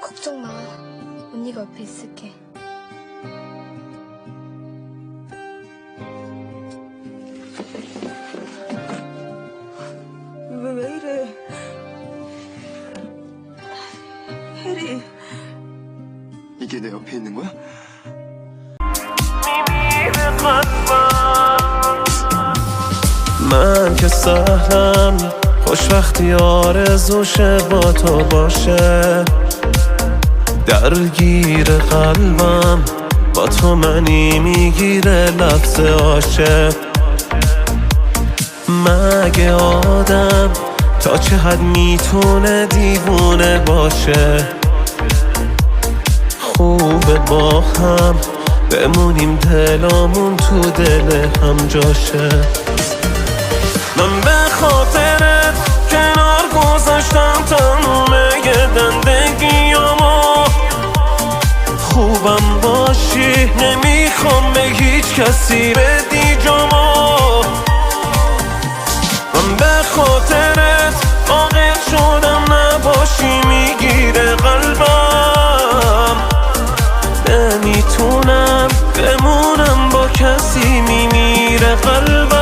걱정 마. 언니가 옆에 있을게. 왜 이래? 해리. 이게 내 옆에 있는 거야? من که سهلم خوشبختی آرزوشه با تو باشه درگیر قلبم با تو منی میگیره لفظ عاشق مگه آدم تا چه حد میتونه دیوونه باشه خوبه با هم بمونیم دلامون تو دل هم جاشه من به خاطرت کنار گذاشتم تمومه زندگیامو خوبم باشی نمیخوام به هیچ کسی بدی جامو من به خاطرت عاقل شدم نباشی میگیره قلبم نمیتونم بمونم با کسی میمیره قلبم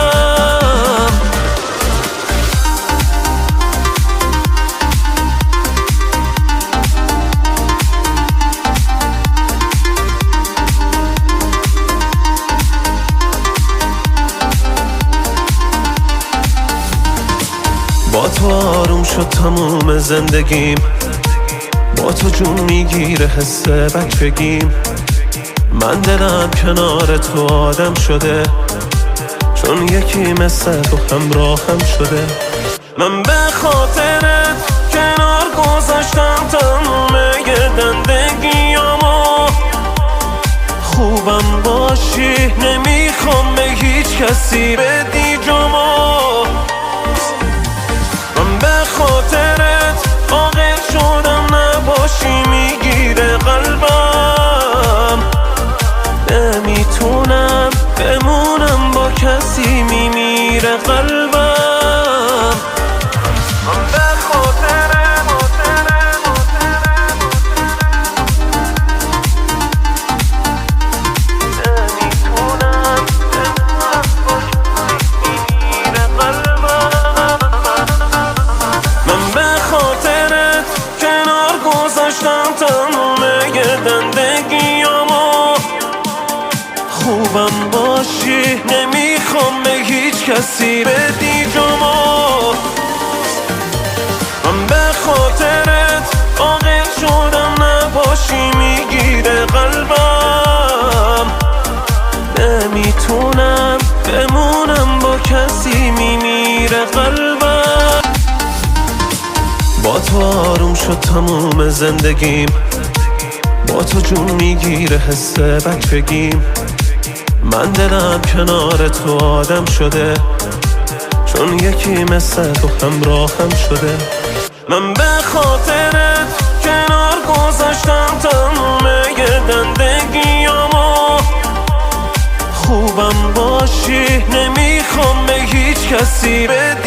با تو آروم شد تموم زندگیم با تو جون میگیره حس بچگیم من دلم کنار تو آدم شده چون یکی مثل تو همراهم شده من به خاطرت کنار گذاشتم تموم زندگیامو خوبم باشی نمیخوام به هیچ کسی بدی جامو من به خاطرت عاقل شدم نباشی میگیره قلبم نمیتونم بمونم با کسی میمیره قلبم من به خاطرت خوبم باشی نمیخوام به هیچ کسی بدی جامو من به خاطرت عاقل شدم نباشی میگیره قلبم نمیتونم بمونم با کسی میمیره قلبم با تو آروم شد تموم زندگیم با تو جون میگیره حس بچگیم من دلم کنار تو آدم شده چون یکی مثل تو همراهم شده من به خاطرت کنار گذاشتم تموم زندگیامو خوبم باشی نمیخوام به هیچ کسی بدی